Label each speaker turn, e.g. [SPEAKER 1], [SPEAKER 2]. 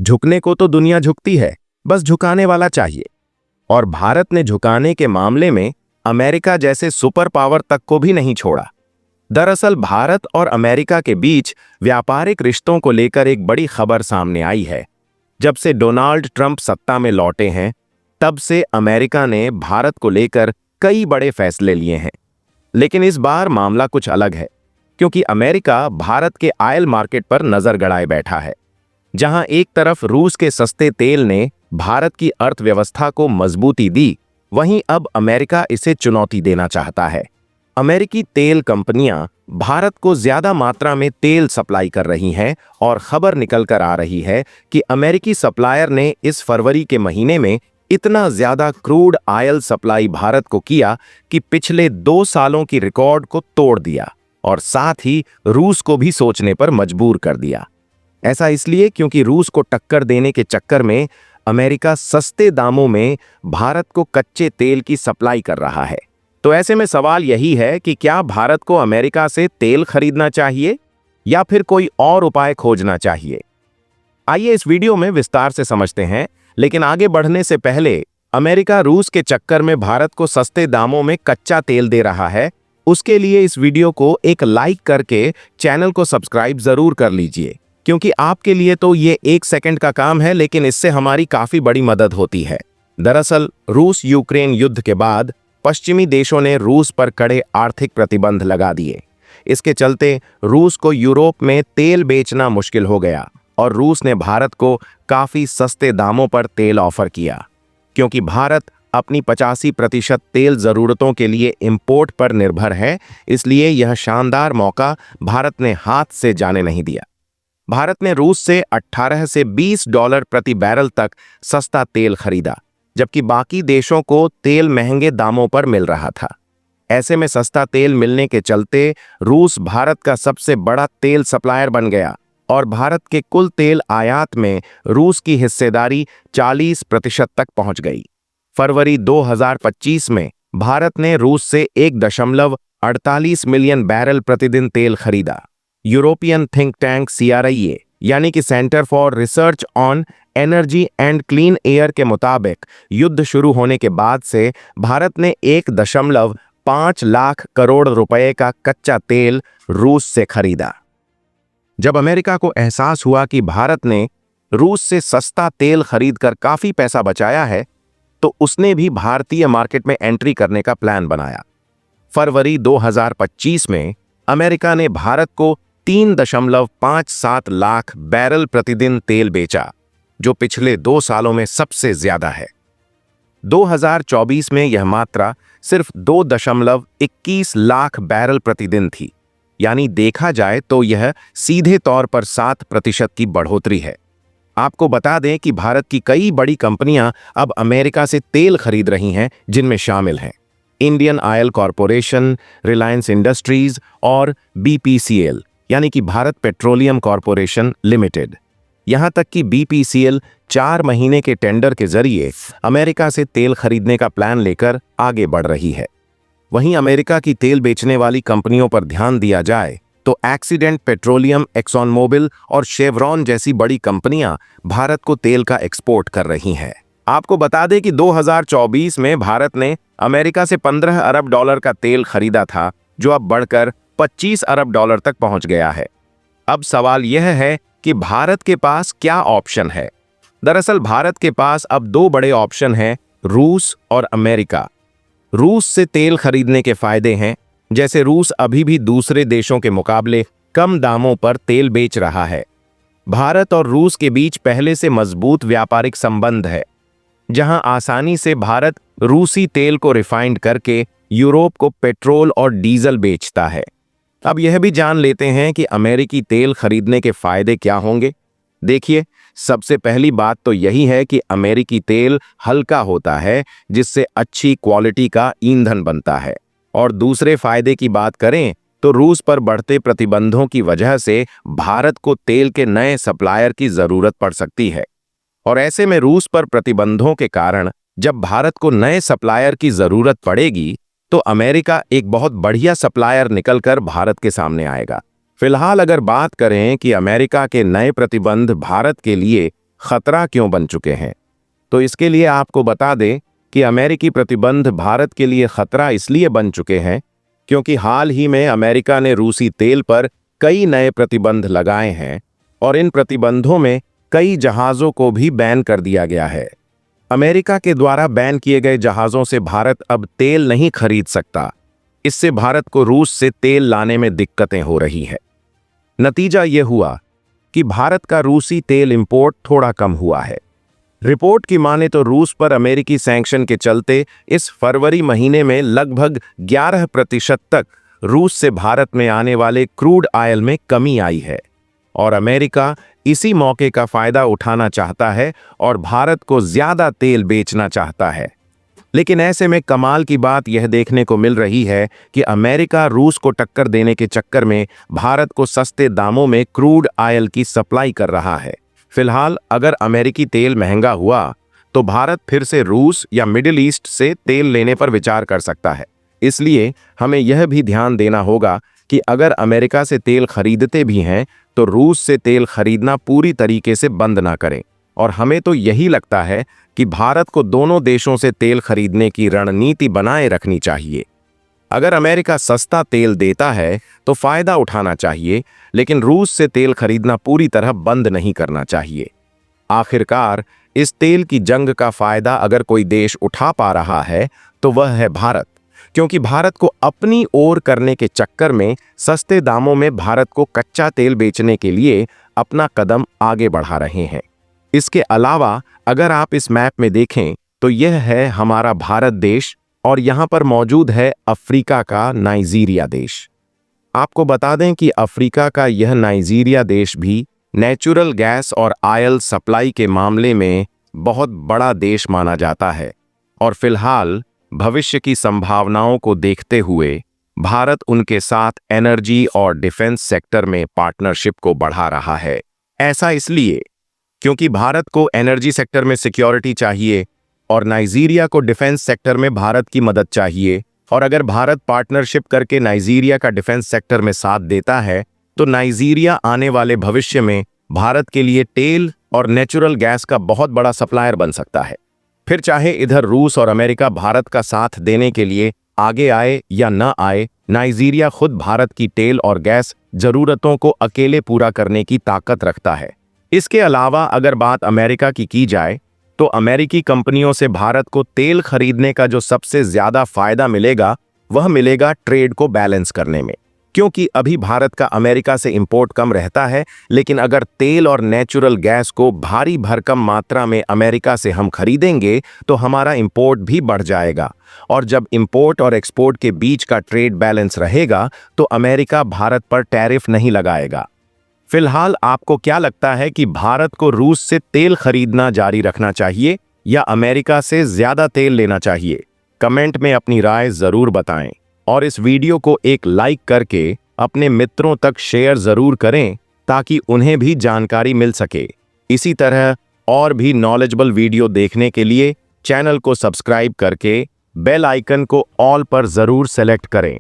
[SPEAKER 1] झुकने को तो दुनिया झुकती है, बस झुकाने वाला चाहिए। और भारत ने झुकाने के मामले में अमेरिका जैसे सुपर पावर तक को भी नहीं छोड़ा। दरअसल भारत और अमेरिका के बीच व्यापारिक रिश्तों को लेकर एक बड़ी खबर सामने आई है। जब से डोनाल्ड ट्रंप सत्ता में लौटे हैं, तब से अमेरिका ने भारत को लेकर कई बड़े फैसले लिए हैं। लेकिन इस बार मामला कुछ अलग है, क्योंकि अमेरिका भारत के ऑयल मार्केट पर नजर गड़ाए बैठा है। जहां एक तरफ रूस के सस्ते तेल ने भारत की अर्थव्यवस्था को मजबूती दी, वहीं अब अमेरिका इसे चुनौती देना चाहता है। अमेरिकी तेल कंपनियां भारत को ज्यादा मात्रा में तेल सप्लाई कर रही हैं और खबर निकल कर आ रही है कि अमेरिकी सप्लायर ने इस फरवरी के महीने में इतना ज्यादा क्रूड ऑयल सप्लाई भारत को किया कि पिछले 2 सालों की रिकॉर्ड को तोड़ दिया और साथ ही रूस को भी सोचने पर मजबूर कर दिया। ऐसा इसलिए क्योंकि रूस को टक्कर देने के चक्कर में अमेरिका सस्ते दामों में भारत को कच्चे तेल की सप्लाई कर रहा है। तो ऐसे में सवाल यही है कि क्या भारत को अमेरिका से तेल खरीदना चाहिए या फिर कोई और उपाय खोजना चाहिए। आइए इस वीडियो में विस्तार से समझते हैं, लेकिन आगे बढ़ने से पहले अमेरिका रूस के चक्कर में भारत को सस्ते दामों में कच्चा तेल दे रहा है, उसके लिए इस वीडियो को एक लाइक करके चैनल को सब्सक्राइब जरूर कर लीजिए, क्योंकि आपके लिए तो ये 1 सेकंड का काम है, लेकिन इससे हमारी काफी बड़ी मदद होती है। दरअसल रूस यूक्रेन युद्ध के बाद पश्चिमी देशों ने रूस पर कड़े आर्थिक प्रतिबंध लगा दिए। इसके चलते रूस को यूरोप में तेल बेचना मुश्किल हो गया और रूस ने भारत को काफी सस्ते दामों पर तेल ऑफर किया। क्योंकि भारत अपनी 85% तेल जरूरतों के लिए इंपोर्ट पर निर्भर है, इसलिए यह शानदार मौका भारत ने हाथ से जाने नहीं दिया। भारत ने रूस से 18 से $20 प्रति बैरल तक सस्ता तेल खरीदा, जबकि बाकी देशों को तेल महंगे दामों पर मिल रहा था। ऐसे में सस्ता तेल मिलने के चलते रूस भारत का सबसे बड़ा तेल सप्लायर बन गया और भारत के कुल तेल आयात में रूस की हिस्सेदारी 40% तक पहुंच गई। फरवरी 2025 में भारत ने रूस से 1.48 मिलियन बैरल प्रतिदिन तेल खरीदा। यूरोपियन थिंक टैंक CRIA यानी कि centre for research on energy and clean air के मुताबिक युद्ध शुरू होने के बाद से भारत ने 1.5 लाख करोड़ रुपए का कच्चा तेल रूस से खरीदा। जब अमेरिका को एहसास हुआ कि भारत ने रूस से सस्ता तेल खरीदकर काफी पैसा बचाया है, तो उसने भी भारतीय मार्केट में एंट्री करने का प्लान बनाया। फरवरी 2025 में अमेरिका ने भारत को 3.57 लाख बैरल प्रतिदिन तेल बेचा, जो पिछले 2 सालों में सबसे ज्यादा है। 2024 में यह मात्रा सिर्फ 2.21 लाख बैरल प्रतिदिन थी, यानी देखा जाए तो यह सीधे तौर पर 7% की बढ़ोतरी है। आपको बता दें कि भारत की कई बड़ी कंपनियां अब अमेरिका से तेल खरीद रही हैं, जिनमें शामिल हैं Indian oil corporation, Reliance industries और BPCL यानी कि भारत पेट्रोलियम कॉरपोरेशन लिमिटेड। यहां तक कि BPCL 4 महीने के टेंडर के जरिए अमेरिका से तेल खरीदने का प्लान लेकर आगे बढ़ रही है। वहीं अमेरिका की तेल बेचने वाली कंपनियों पर ध्यान दिया जाए तो एक्सीडेंट पेट्रोलियम, एक्सॉन मोबिल और शेवरॉन जैसी बड़ी कंपनियां भारत को तेल का एक्सपोर्ट कर रही हैं। आपको बता दें कि 2024 में भारत ने अमेरिका से $15 अरब का तेल खरीदा था, जो अब बढ़कर $25 अरब तक पहुंच गया है। अब सवाल यह है कि भारत के पास क्या ऑप्शन है। दरअसल भारत के पास अब 2 बड़े ऑप्शन हैं, रूस और अमेरिका। रूस से तेल खरीदने के फायदे हैं, जैसे रूस अभी भी दूसरे देशों के मुकाबले कम दामों पर तेल बेच रहा है। भारत और रूस के बीच पहले से मजबूत व्यापारिक संबंध है, जहां आसानी से भारत रूसी तेल को रिफाइंड करके यूरोप को पेट्रोल और डीजल बेचता है। अब यह भी जान लेते हैं कि अमेरिकी तेल खरीदने के फायदे क्या होंगे। देखिए, सबसे पहली बात तो यही है कि अमेरिकी तेल हल्का होता है, जिससे अच्छी क्वालिटी का ईंधन बनता है। और दूसरे फायदे की बात करें तो रूस पर बढ़ते प्रतिबंधों की वजह से भारत को तेल के नए सप्लायर की जरूरत पड़ सकती है। और ऐसे में रूस पर प्रतिबंधों के कारण जब भारत को नए सप्लायर की जरूरत पड़ेगी, तो अमेरिका एक बहुत बढ़िया सप्लायर निकलकर भारत के सामने आएगा। फिलहाल अगर बात करें कि अमेरिका के नए प्रतिबंध भारत के लिए खतरा क्यों बन चुके हैं। तो इसके लिए आपको बता दें कि अमेरिकी प्रतिबंध भारत के लिए खतरा इसलिए बन चुके हैं क्योंकि हाल ही में अमेरिका ने रूसी तेल पर कई नए प्रतिबंध लगाए हैं और इन प्रतिबंधों में कई जहाज़ों को भी बैन कर दिया गया है। अमेरिका के द्वारा बैन किए गए जहाज़ों से भारत अब तेल नहीं खरीद सकता। इससे भारत को रूस से तेल लाने में दिक्कतें हो रही है। नतीजा यह हुआ कि भारत का रूसी तेल इंपोर्ट थोड़ा कम हुआ है। रिपोर्ट की माने तो रूस पर अमेरिकी सैंक्शन के चलते इस फरवरी महीने में लगभग 11% तक रूस से भारत में आने वाले क्रूड ऑयल में कमी आई है और अमेरिका इसी मौके का फायदा उठाना चाहता है और भारत को ज्यादा तेल बेचना चाहता है। लेकिन ऐसे में कमाल की बात यह देखने को मिल रही है कि अमेरिका रूस को टक्कर देने के चक्कर में भारत को सस्ते दामों में क्रूड ऑयल की सप्लाई कर रहा है। फिलहाल अगर अमेरिकी तेल महंगा हुआ तो भारत फिर से रूस या मिडिल ईस्ट से तेल लेने पर विचार कर सकता है। इसलिए हमें यह भी ध्यान देना होगा कि अगर अमेरिका से तेल खरीदते भी हैं तो रूस से तेल खरीदना पूरी तरीके से बंद ना करें। और हमें तो यही लगता है कि भारत को दोनों देशों से तेल खरीदने की रणनीति बनाए रखनी चाहिए। अगर अमेरिका सस्ता तेल देता है तो फायदा उठाना चाहिए, लेकिन रूस से तेल खरीदना पूरी तरह बंद नहीं करना चाहिए। आखिरकार इस तेल की जंग का फायदा अगर कोई देश उठा पा रहा है तो वह है भारत, क्योंकि भारत को अपनी ओर करने के चक्कर में सस्ते दामों में भारत को कच्चा तेल बेचने के लिए अपना कदम आगे बढ़ा रहे हैं। इसके अलावा अगर आप इस मैप में देखें तो यह है हमारा भारत देश और यहाँ पर मौजूद है अफ्रीका का नाइजीरिया देश। आपको बता दें कि अफ्रीका का यह नाइजीरिया देश भी नेचुरल गैस और ऑयल सप्लाई के मामले में बहुत बड़ा देश माना जाता है और फिलहाल भविष्य की संभावनाओं को देखते हुए भारत उनके साथ एनर्जी और डिफेंस सेक्टर में पार्टनरशिप को बढ़ा रहा है। ऐसा इसलिए क्योंकि भारत को एनर्जी सेक्टर में सिक्योरिटी चाहिए और नाइजीरिया को डिफेंस सेक्टर में भारत की मदद चाहिए। और अगर भारत पार्टनरशिप करके नाइजीरिया का डिफेंस सेक्टर में साथ देता है तो नाइजीरिया आने वाले भविष्य में भारत के लिए तेल और नेचुरल गैस का बहुत बड़ा सप्लायर बन सकता है। फिर चाहे इधर रूस और अमेरिका भारत का साथ देने के लिए आगे आए या न आए, नाइजीरिया खुद भारत की तेल और गैस जरूरतों को अकेले पूरा करने की ताकत रखता है। इसके अलावा अगर बात अमेरिका की जाए तो अमेरिकी कंपनियों से भारत को तेल खरीदने का जो सबसे ज्यादा फायदा मिलेगा वह मिलेगा ट्रेड को बैलेंस करने में, क्योंकि अभी भारत का अमेरिका से इंपोर्ट कम रहता है, लेकिन अगर तेल और नेचुरल गैस को भारी भरकम मात्रा में अमेरिका से हम खरीदेंगे तो हमारा इंपोर्ट भी बढ़ जाएगा और जब इंपोर्ट और एक्सपोर्ट के बीच का ट्रेड बैलेंस रहेगा तो अमेरिका भारत पर टैरिफ नहीं लगाएगा। फिलहाल आपको क्या लगता है कि भारत को रूस से तेल खरीदना जारी रखना चाहिए या अमेरिका से ज्यादा तेल लेना चाहिए? कमेंट में अपनी राय जरूर बताएं और इस वीडियो को एक लाइक करके अपने मित्रों तक शेयर जरूर करें ताकि उन्हें भी जानकारी मिल सके। इसी तरह और भी नॉलेजेबल वीडियो देखने के लिए चैनल को सब्सक्राइब करके बेल आइकन को ऑल पर जरूर सेलेक्ट करें।